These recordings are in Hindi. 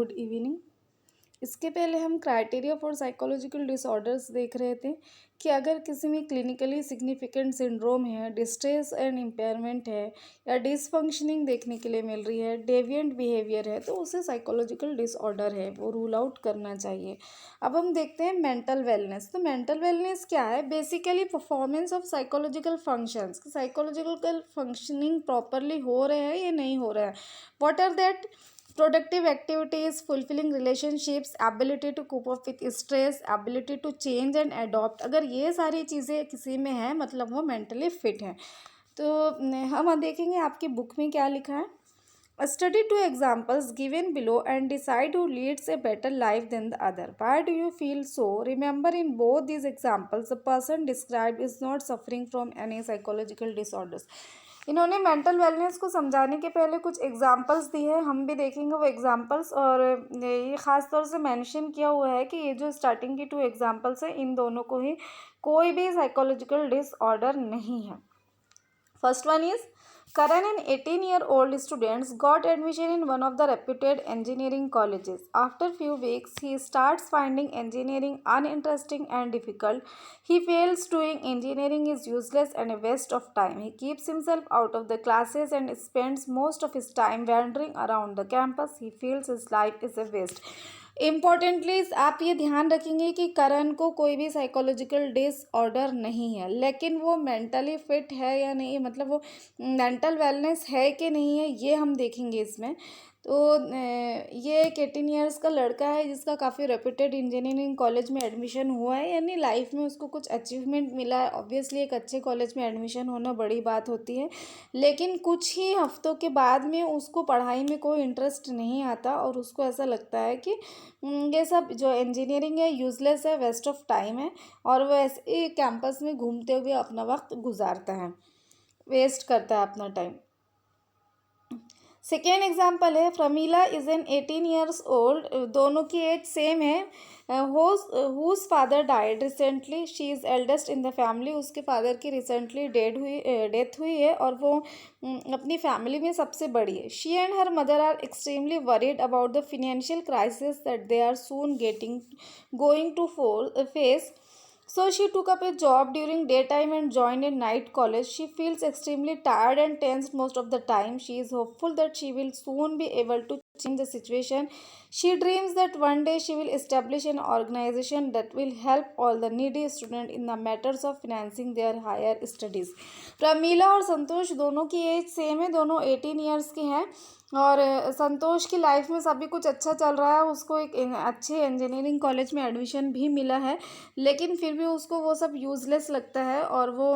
Good evening. इसके पहले हम क्राइटेरिया फॉर साइकोलॉजिकल डिसऑर्डर्स देख रहे थे कि अगर किसी में क्लिनिकली सिग्निफिकेंट सिंड्रोम है, डिस्ट्रेस एंड इम्पेयरमेंट है या डिसफंक्शनिंग देखने के लिए मिल रही है, डेविएंट बिहेवियर है, तो उसे साइकोलॉजिकल डिसऑर्डर है, वो रूल आउट करना चाहिए। अब हम देखते हैं मेंटल वेलनेस। तो मेंटल वेलनेस क्या है? Basically performance of psychological functions. Psychological functioning properly हो रहे हैं या नहीं हो रहा है। What are that? Productive activities, fulfilling relationships, ability to cope up with stress, ability to change and adopt। अगर ये सारी चीज़ें किसी में है मतलब वो मेंटली फिट है। तो हम देखेंगे आपकी बुक में क्या लिखा है। Study two examples given below and decide who leads a better life than the other. Why do you feel so? Remember, in both these examples, the person described is not suffering from any psychological disorders. इन्होंने मेंटल वेलनेस को समझाने के पहले कुछ एग्जाम्पल्स दिए हैं, हम भी देखेंगे वो एग्जाम्पल्स। और ये ख़ास तौर से मेंशन किया हुआ है कि ये जो स्टार्टिंग की 2 एग्जाम्पल्स हैं इन दोनों को ही कोई भी साइकोलॉजिकल डिसऑर्डर नहीं है। First one is Karan, an 18-year-old student, got admission in one of the reputed engineering colleges. After few weeks, he starts finding engineering uninteresting and difficult. He feels doing engineering is useless and a waste of time. He keeps himself out of the classes and spends most of his time wandering around the campus. He feels his life is a waste. Importantly आप ये ध्यान रखेंगे कि करण को कोई भी साइकोलॉजिकल डिसऑर्डर नहीं है, लेकिन वो मेंटली फिट है या नहीं, मतलब वो मेंटल वेलनेस है कि नहीं है, ये हम देखेंगे इसमें। तो ये एक 18 ईयर्स का लड़का है जिसका काफ़ी रेप्यूटेड इंजीनियरिंग कॉलेज में एडमिशन हुआ है, यानी लाइफ में उसको कुछ अचीवमेंट मिला है। ऑब्वियसली एक अच्छे कॉलेज में एडमिशन होना बड़ी बात होती है, लेकिन कुछ ही हफ्तों के बाद में उसको पढ़ाई में कोई इंटरेस्ट नहीं आता और उसको ऐसा लगता है कि ये सब जो इंजीनियरिंग है यूज़लेस है, वेस्ट ऑफ टाइम है, और वो ऐसे कैंपस में घूमते हुए अपना वक्त गुजारता है, वेस्ट करता है अपना टाइम। सेकेंड एग्जाम्पल है Pramila is an 18 years old, दोनों की एज सेम है। Whose father died recently, she is eldest in the family, उसके फादर की रिसेंटली डेथ हुई है और वो अपनी फैमिली में सबसे बड़ी है। She and her mother are extremely worried about the financial crisis that they are soon going to face. So she took up a job during daytime and joined a night college. She feels extremely tired and tense most of the time. She is hopeful that she will soon be able to change the situation. She dreams that one day she will establish an organization that will help all the needy students in the matters of financing their higher studies. Pramila और संतोष दोनों की एज सेम है, दोनों 18 ईयर्स के हैं और संतोष की लाइफ में सभी कुछ अच्छा चल रहा है, उसको एक अच्छे इंजीनियरिंग कॉलेज में एडमिशन भी मिला है, लेकिन फिर भी उसको वो सब यूज़लेस लगता है और वो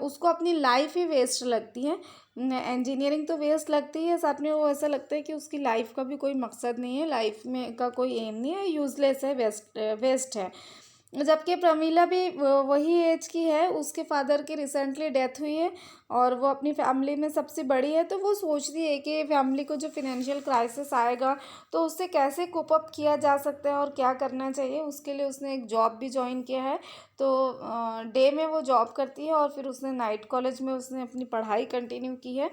उसको अपनी लाइफ ही वेस्ट लगती है। इंजीनियरिंग तो वेस्ट लगती है, साथ में वो ऐसा लगता है कि उसकी लाइफ का भी कोई मकसद नहीं है, लाइफ में का कोई एम नहीं है, यूज़लेस है, वेस्ट है। जबकि प्रमीला भी वही एज की है, उसके फादर की रिसेंटली डेथ हुई है और वो अपनी फैमिली में सबसे बड़ी है, तो वो सोचती है कि फैमिली को जो फिनेंशियल क्राइसिस आएगा तो उससे कैसे कोप अप किया जा सकता है और क्या करना चाहिए। उसके लिए उसने एक जॉब भी ज्वाइन किया है, तो डे में वो जॉब करती है और फिर उसने नाइट कॉलेज में उसने अपनी पढ़ाई कंटिन्यू की है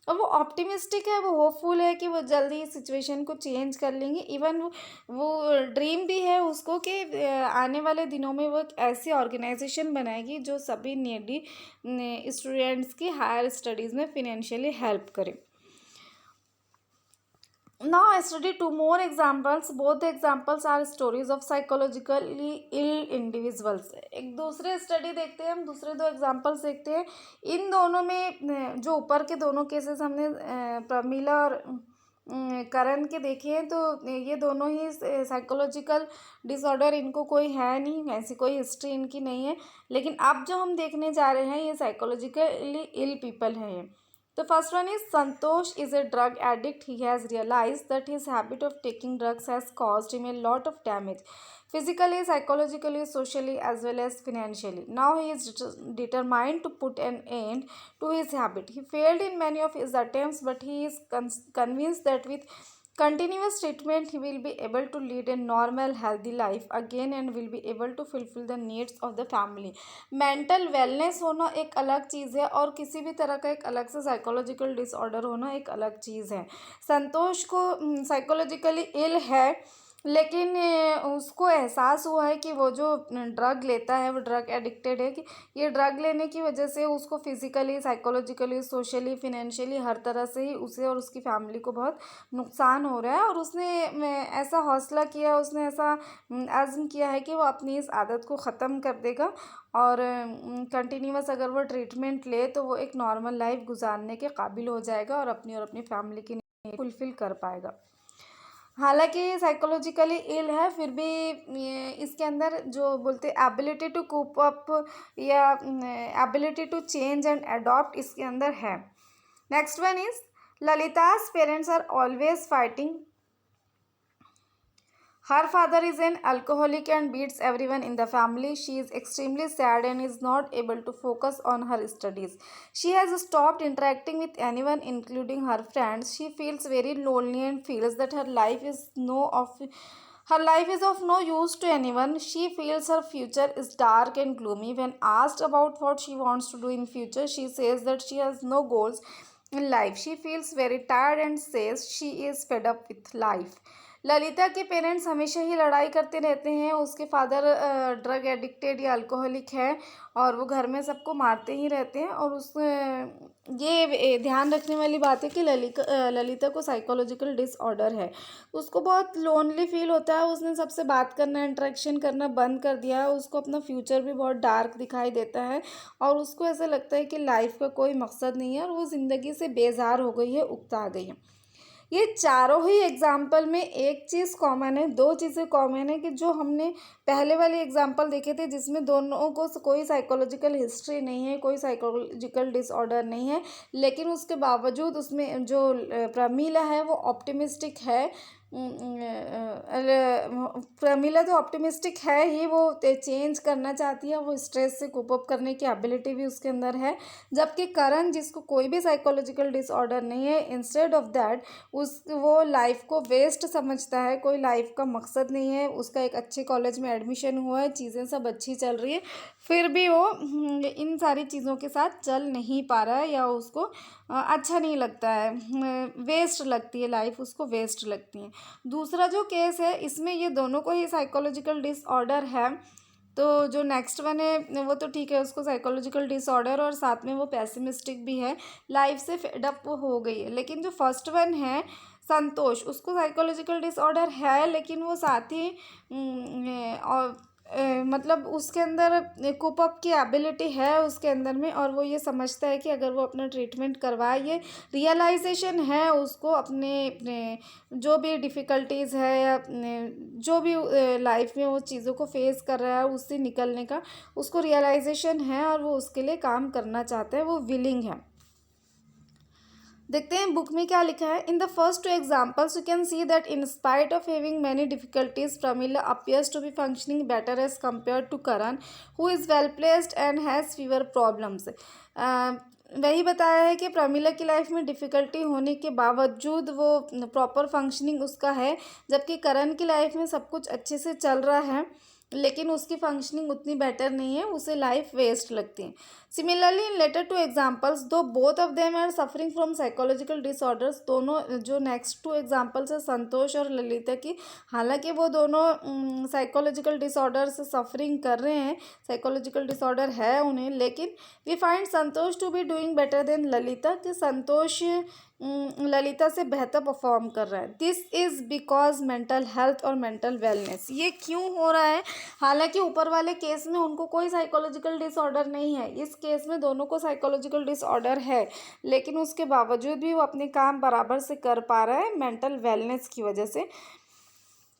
और वो ऑप्टिमिस्टिक है, वो होपफुल है कि वो जल्दी इस सिचुएशन को चेंज कर लेंगे। इवन वो ड्रीम भी है उसको कि आने वाले दिनों में वो एक ऐसी ऑर्गेनाइजेशन बनाएगी जो सभी नीडी स्टूडेंट्स की हायर स्टडीज़ में फिनेंशियली हेल्प करे। Now I study two more examples. Both the examples are stories of psychologically ill individuals. एक दूसरे स्टडी देखते हैं हम, दूसरे 2 एग्जाम्पल्स देखते हैं। इन दोनों में जो ऊपर के दोनों केसेस हमने प्रमीला और करण के देखे हैं, तो ये दोनों ही साइकोलॉजिकल डिसऑर्डर, इनको कोई है नहीं, ऐसी कोई हिस्ट्री इनकी नहीं है। लेकिन अब जो हम देखने जा रहे हैं ये साइकोलॉजिकली इल पीपल हैं ये। The first one is Santosh is a drug addict. He has realized that his habit of taking drugs has caused him a lot of damage, physically, psychologically, socially, as well as financially. Now he is determined to put an end to his habit. He failed in many of his attempts, but he is convinced that with continuous treatment, he will be able to lead a normal healthy life again and will be able to fulfill the needs of the family. Mental wellness होना एक अलग चीज़ है और किसी भी तरह का एक अलग से साइकोलॉजिकल डिसऑर्डर होना एक अलग चीज़ है। संतोष को साइकोलॉजिकली इल है, लेकिन उसको एहसास हुआ है कि वो जो ड्रग लेता है वो ड्रग एडिक्टेड है, कि ये ड्रग लेने की वजह से उसको फिजिकली, साइकोलॉजिकली, सोशली, फिनेंशियली हर तरह से ही उसे और उसकी फैमिली को बहुत नुकसान हो रहा है। और उसने ऐसा हौसला किया, उसने ऐसा आज़म किया है कि वो अपनी इस आदत को ख़त्म कर देगा और कंटिन्यूअस अगर वो ट्रीटमेंट ले तो वो एक नॉर्मल लाइफ गुजारने के काबिल हो जाएगा और अपनी फैमिली की नीड फुलफ़िल कर पाएगा। हालांकि साइकोलॉजिकली इल है, फिर भी इसके अंदर जो बोलते एबिलिटी टू कोप अप या ability to change and adopt इसके अंदर है। नेक्स्ट वन इज ललिता's parents are always fighting. Her father is an alcoholic and beats everyone in the family. She is extremely sad and is not able to focus on her studies. She has stopped interacting with anyone, including her friends. She feels very lonely and feels that her life is of no use to anyone. She feels her future is dark and gloomy. When asked about what she wants to do in future, she says that she has no goals in life. She feels very tired and says she is fed up with life. Lalita के पेरेंट्स हमेशा ही लड़ाई करते रहते हैं। उसके फादर ड्रग एडिक्टेड या अल्कोहलिक है और वो घर में सबको मारते ही रहते हैं। और ये ध्यान रखने वाली बात है कि ललिता को साइकोलॉजिकल डिसऑर्डर है। उसको बहुत लोनली फील होता है, उसने सबसे बात करना, इंटरेक्शन करना बंद कर दिया है। उसको अपना फ्यूचर भी बहुत डार्क दिखाई देता है और उसको ऐसा लगता है कि लाइफ का कोई मकसद नहीं है और वो ज़िंदगी से बेजार हो गई है, उकता गई है। ये चारों ही एग्जाम्पल में एक चीज़ कॉमन है, दो चीज़ें कॉमन है कि जो हमने पहले वाले एग्जाम्पल देखे थे जिसमें दोनों को कोई साइकोलॉजिकल हिस्ट्री नहीं है, कोई साइकोलॉजिकल डिसऑर्डर नहीं है, लेकिन उसके बावजूद उसमें जो प्रमीला है वो ऑप्टिमिस्टिक है। प्रमीला तो ऑप्टिमिस्टिक है ही, वो चेंज करना चाहती है, वो स्ट्रेस से कोप अप करने की एबिलिटी भी उसके अंदर है। जबकि करण, जिसको कोई भी साइकोलॉजिकल डिसऑर्डर नहीं है, इंस्टेड ऑफ दैट वो लाइफ को वेस्ट समझता है, कोई लाइफ का मकसद नहीं है। उसका एक अच्छे कॉलेज में एडमिशन हुआ है, चीज़ें सब अच्छी चल रही है, फिर भी वो इन सारी चीज़ों के साथ चल नहीं पा रहा है या उसको अच्छा नहीं लगता है, वेस्ट लगती है लाइफ, उसको वेस्ट लगती है। दूसरा जो केस है इसमें ये दोनों को ही साइकोलॉजिकल डिसऑर्डर है। तो जो नेक्स्ट वन है वो तो ठीक है, उसको साइकोलॉजिकल डिसऑर्डर और साथ में वो पेसिमिस्टिक भी है, लाइफ से फेड अप हो गई है। लेकिन जो फर्स्ट वन है संतोष, उसको साइकोलॉजिकल डिसऑर्डर है लेकिन वो साथ ही और मतलब उसके अंदर कोप अप की एबिलिटी है उसके अंदर में, और वो ये समझता है कि अगर वो अपना ट्रीटमेंट करवाए, ये रियलाइजेशन है उसको अपने जो भी डिफ़िकल्टीज़ है या जो भी लाइफ में वो चीज़ों को फेस कर रहा है उससे निकलने का उसको रियलाइजेशन है और वो उसके लिए काम करना चाहता है, वो विलिंग है। देखते हैं बुक में क्या लिखा है। In the first two examples you can see that in spite of having many difficulties Pramila appears to be functioning better as compare to Karan who is well placed and has fewer problems. वही बताया है कि प्रमिला की लाइफ में डिफ़िकल्टी होने के बावजूद वो प्रॉपर फंक्शनिंग उसका है, जबकि करण की लाइफ में सब कुछ अच्छे से चल रहा है लेकिन उसकी फंक्शनिंग उतनी बेटर नहीं है, उसे लाइफ वेस्ट लगती है। Similarly in latter two examples दो both of them are suffering from psychological disorders, दोनों जो नेक्स्ट टू एग्जाम्पल्स है संतोष और ललिता की, हालांकि वो दोनों साइकोलॉजिकल डिसऑर्डर से सफरिंग कर रहे हैं, साइकोलॉजिकल डिसऑर्डर है उन्हें, लेकिन we find Santosh to be doing better than Lalita, कि संतोष ललिता से बेहतर परफॉर्म कर रहा है। This is because mental health और मेंटल वेलनेस। ये क्यों हो रहा है? हालांकि ऊपर वाले केस में उनको कोई साइकोलॉजिकल डिसऑर्डर नहीं है, इस केस में दोनों को साइकोलॉजिकल डिसऑर्डर है, लेकिन उसके बावजूद भी वो अपने काम बराबर से कर पा रहा है मेंटल वेलनेस की वजह से।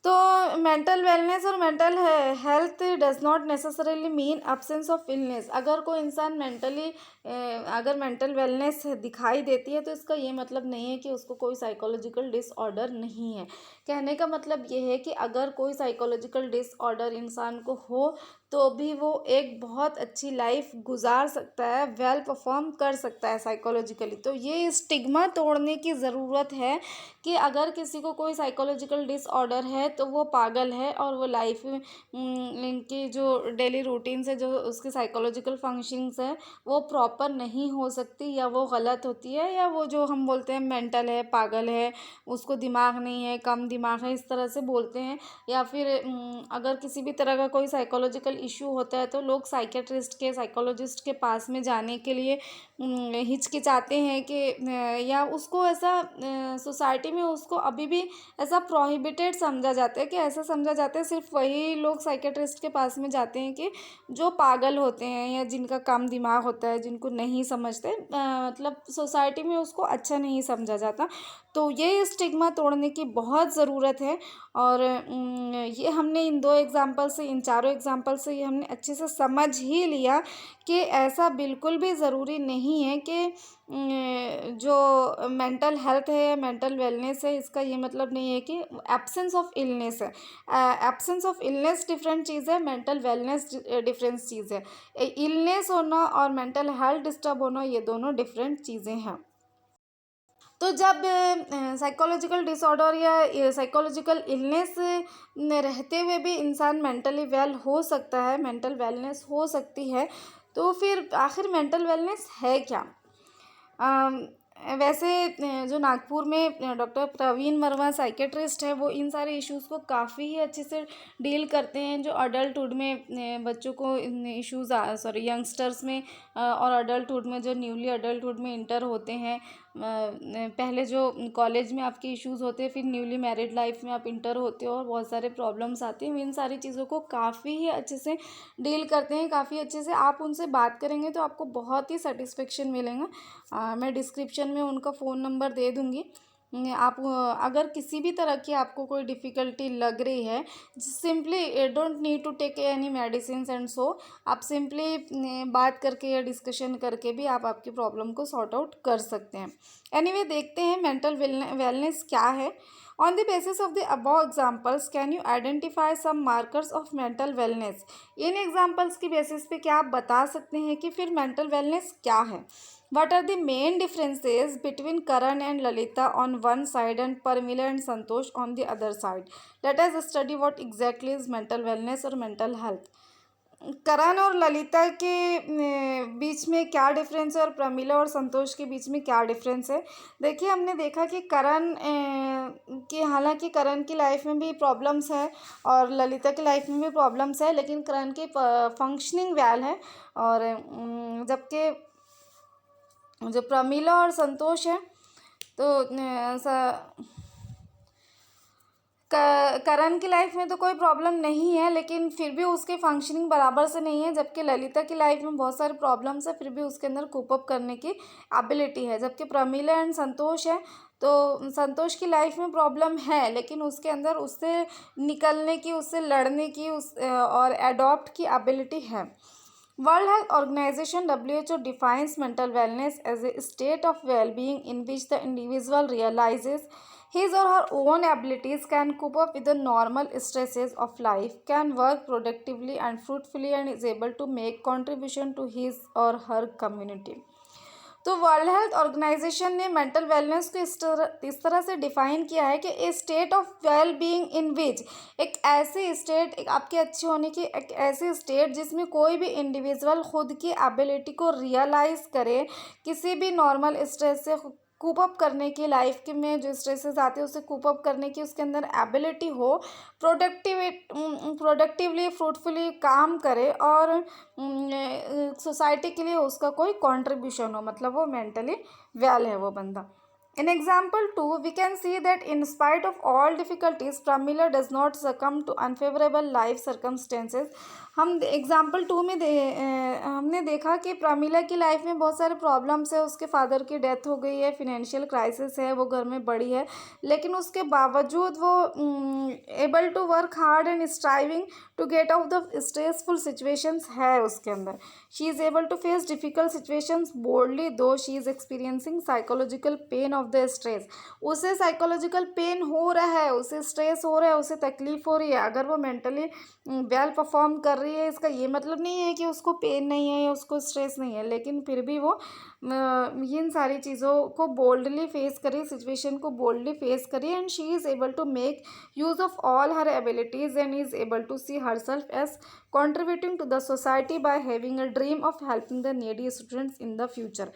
तो मेंटल वेलनेस और mental health does not necessarily mean absence of illness. अगर कोई इंसान अगर मेंटल वेलनेस दिखाई देती है तो इसका ये मतलब नहीं है कि उसको कोई साइकोलॉजिकल डिसऑर्डर नहीं है। कहने का मतलब ये है कि अगर कोई साइकोलॉजिकल डिसऑर्डर इंसान को हो तो भी वो एक बहुत अच्छी लाइफ गुजार सकता है, वेल परफॉर्म कर सकता है साइकोलॉजिकली। तो ये स्टिग्मा तोड़ने की ज़रूरत है कि अगर किसी को कोई साइकोलॉजिकल डिसऑर्डर है तो वो पागल है और वो लाइफ की जो डेली रूटीन से जो उसकी साइकोलॉजिकल फंक्शंस है वो प्रॉपर नहीं हो सकती, या वो गलत होती है, या वो जो हम बोलते हैं मेंटल है, पागल है, उसको दिमाग नहीं है, कम दिमाग है, इस तरह से बोलते हैं। या फिर अगर किसी भी तरह का कोई साइकोलॉजिकल इशू होता है तो लोग साइकेट्रिस्ट के, साइकोलॉजिस्ट के पास में जाने के लिए हिचकिचाते हैं कि या उसको ऐसा सोसाइटी में उसको अभी भी ऐसा प्रोहिबिटेड समझा जाता है, कि ऐसा समझा जाता है सिर्फ वही लोग साइकेट्रिस्ट के पास में जाते हैं कि जो पागल होते हैं या जिनका कम दिमाग होता है, जिनको नहीं समझते, मतलब सोसाइटी में उसको अच्छा नहीं समझा जाता। तो ये स्टिग्मा तोड़ने की बहुत ज़रूरत है। और ये हमने इन 2 एग्ज़ाम्पल से, इन चारों एग्ज़ाम्पल से ये हमने अच्छे से समझ ही लिया कि ऐसा बिल्कुल भी ज़रूरी नहीं है कि जो मेंटल हेल्थ है या मेंटल वेलनेस है, इसका ये मतलब नहीं है कि एब्सेंस ऑफ इलनेस है। एब्सेंस ऑफ इलनेस डिफरेंट चीज़ है, मेंटल वेलनेस डिफरेंट चीज़ है। इलनेस होना और मेंटल हेल्थ डिस्टर्ब होना ये दोनों डिफरेंट चीज़ें हैं। तो जब साइकोलॉजिकल डिसऑर्डर या साइकोलॉजिकल इलनेस रहते हुए भी इंसान मेंटली वेल हो सकता है, मेंटल वेलनेस हो सकती है, तो फिर आखिर मेंटल वेलनेस है क्या? अम, वैसे जो नागपुर में डॉक्टर प्रवीण वर्मा साइकेट्रिस्ट है, वो इन सारे इश्यूज़ को काफ़ी ही अच्छे से डील करते हैं। जो अडल्टहुड में बच्चों को इन इश्यूज़ सॉरी यंगस्टर्स में और अडल्टहुड में, जो न्यूली अडल्टहुड में इंटर होते हैं, पहले जो कॉलेज में आपके इश्यूज़ होते हैं, फिर न्यूली मैरिड लाइफ में आप इंटर होते हो और बहुत सारे प्रॉब्लम्स आते हैं। इन सारी चीज़ों को काफ़ी ही अच्छे से डील करते हैं, काफ़ी अच्छे से। आप उनसे बात करेंगे तो आपको बहुत ही सेटिस्फेक्शन मिलेगा। मैं डिस्क्रिप्शन में उनका फ़ोन नंबर दे दूँगी। आप अगर किसी भी तरह की आपको कोई डिफ़िकल्टी लग रही है, simply don't need to take any medicines and so, आप सिंपली बात करके या डिस्कशन करके भी आप आपकी प्रॉब्लम को सॉर्ट आउट कर सकते हैं। एनीवे, देखते हैं मेंटल वेलनेस क्या है। On the basis of the above examples, can you identify some markers of mental wellness? इन एग्जाम्पल्स की बेसिस पे क्या आप बता सकते हैं कि फिर मेंटल वेलनेस क्या है? What are the main differences between Karan and Lalita on one side and Parmila and Santosh on the other side? Let us study what exactly is mental wellness or mental health. करण और ललिता के बीच में क्या डिफरेंस है और प्रमिला और संतोष के बीच में क्या डिफरेंस है? देखिए, हमने देखा कि करण की, हालांकि करण की लाइफ में भी प्रॉब्लम्स है और ललिता की लाइफ में भी प्रॉब्लम्स है, लेकिन करण की फंक्शनिंग वेल है, और जबकि जो प्रमिला और संतोष है, तो करण की लाइफ में तो कोई प्रॉब्लम नहीं है, लेकिन फिर भी उसके फंक्शनिंग बराबर से नहीं है। जबकि ललिता की लाइफ में बहुत सारे प्रॉब्लम्स है, फिर भी उसके अंदर कोप अप करने की एबिलिटी है। जबकि प्रमिला एंड संतोष है, तो संतोष की लाइफ में प्रॉब्लम है, लेकिन उसके अंदर उससे निकलने की, उससे लड़ने की, और एडॉप्ट की एबिलिटी है। World Health Organization (WHO) defines mental wellness as a state of well-being in which the individual realizes his or her own abilities, can cope up with the normal stresses of life, can work productively and fruitfully, and is able to make contribution to his or her community. तो वर्ल्ड हेल्थ ऑर्गेनाइजेशन ने मेंटल वेलनेस को इस तरह से डिफाइन किया है कि a state of well being in which, एक ऐसी स्टेट, एक आपके अच्छे होने की एक ऐसी स्टेट जिसमें कोई भी इंडिविजुअल खुद की एबिलिटी को रियलाइज़ करे, किसी भी नॉर्मल स्ट्रेस से कूप अप करने की, लाइफ के में जो स्ट्रेसेस आते हैं उससे कूप अप करने की उसके अंदर एबिलिटी हो, प्रोडक्टिवली फ्रूटफुली काम करे, और सोसाइटी के लिए उसका कोई कंट्रीब्यूशन हो, मतलब वो मेंटली वेल है वो बंदा। In example 2, we can see that in spite of all difficulties, Pramila does not succumb to unfavorable life circumstances. हम एग्जाम्पल 2 में हमने देखा कि प्रमिला की लाइफ में बहुत सारे प्रॉब्लम्स है, उसके फादर की डेथ हो गई है, फिनेंशियल क्राइसिस है, वो घर में बड़ी है, लेकिन उसके बावजूद वो able to work hard and striving to get out the stressful situations है उसके अंदर। She is able to face difficult situations boldly, though she is experiencing psychological pain of the stress. उसे साइकोलॉजिकल पेन हो रहा है, उसे स्ट्रेस हो रहा है, उसे तकलीफ हो रही है। अगर वो मेंटली वेल परफॉर्म कर रही है, इसका ये मतलब नहीं है कि उसको पेन नहीं है या उसको स्ट्रेस नहीं है, लेकिन फिर भी वो इन सारी चीज़ों को बोल्डली फेस करे, सिचुएशन को बोल्डली फेस करे, and she is able to make use of all her abilities and is able to see herself as contributing to the society by having a dream of helping the needy students in the future।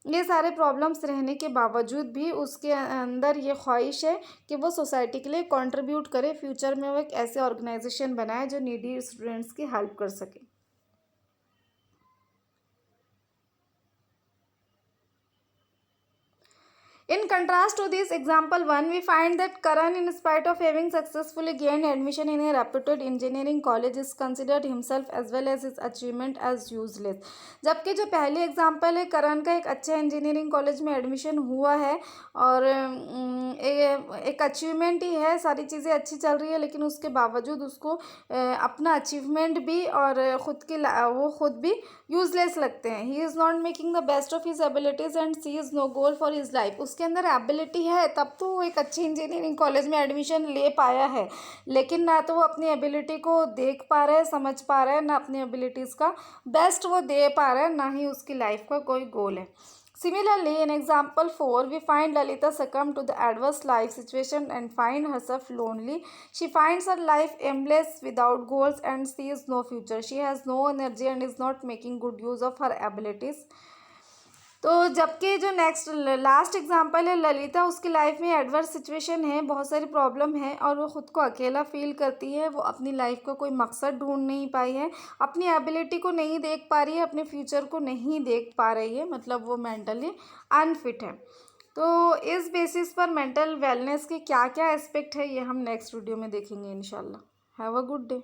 ये सारे प्रॉब्लम्स रहने के बावजूद भी उसके अंदर ये ख्वाहिश है कि वो सोसाइटी के लिए कंट्रीब्यूट करे, फ्यूचर में वो एक ऐसे ऑर्गेनाइजेशन बनाए जो नीडी स्टूडेंट्स की हेल्प कर सके। In contrast to this example 1, we find that Karan, in spite of having successfully gained admission in a reputed engineering college, is considered himself as well as his achievement as useless। जबकि जो पहली एग्जाम्पल है, करण का एक अच्छे इंजीनियरिंग कॉलेज में एडमिशन हुआ है और एक अचीवमेंट ही है, सारी चीज़ें अच्छी चल रही है, लेकिन उसके बावजूद उसको अपना अचीवमेंट भी और वो खुद भी यूजलेस लगते हैं। He is not making the best of his abilities and she is no goal for his life. उसके अंदर एबिलिटी है, तब तो वो एक अच्छी इंजीनियरिंग कॉलेज में एडमिशन ले पाया है, लेकिन ना तो वो अपनी एबिलिटी को देख पा रहा है, समझ पा रहा है, ना अपनी एबिलिटीज़ का बेस्ट वो दे पा रहा है, ना ही उसकी लाइफ का कोई गोल है। Similarly, in example 4, we find Lalita succumb to the adverse life situation and find herself lonely. She finds her life aimless without goals and sees no future. She has no energy and is not making good use of her abilities। तो जबकि जो नेक्स्ट लास्ट एग्जांपल है ललिता, उसकी लाइफ में एडवर्स सिचुएशन है, बहुत सारी प्रॉब्लम है और वो खुद को अकेला फील करती है। वो अपनी लाइफ का कोई मकसद ढूंढ नहीं पाई है, अपनी एबिलिटी को नहीं देख पा रही है, अपने फ्यूचर को नहीं देख पा रही है, मतलब वो मेंटली अनफिट है। तो इस बेसिस पर मेंटल वेलनेस के क्या क्या एस्पेक्ट है, ये हम नेक्स्ट वीडियो में देखेंगे इंशाल्लाह। Have a good day.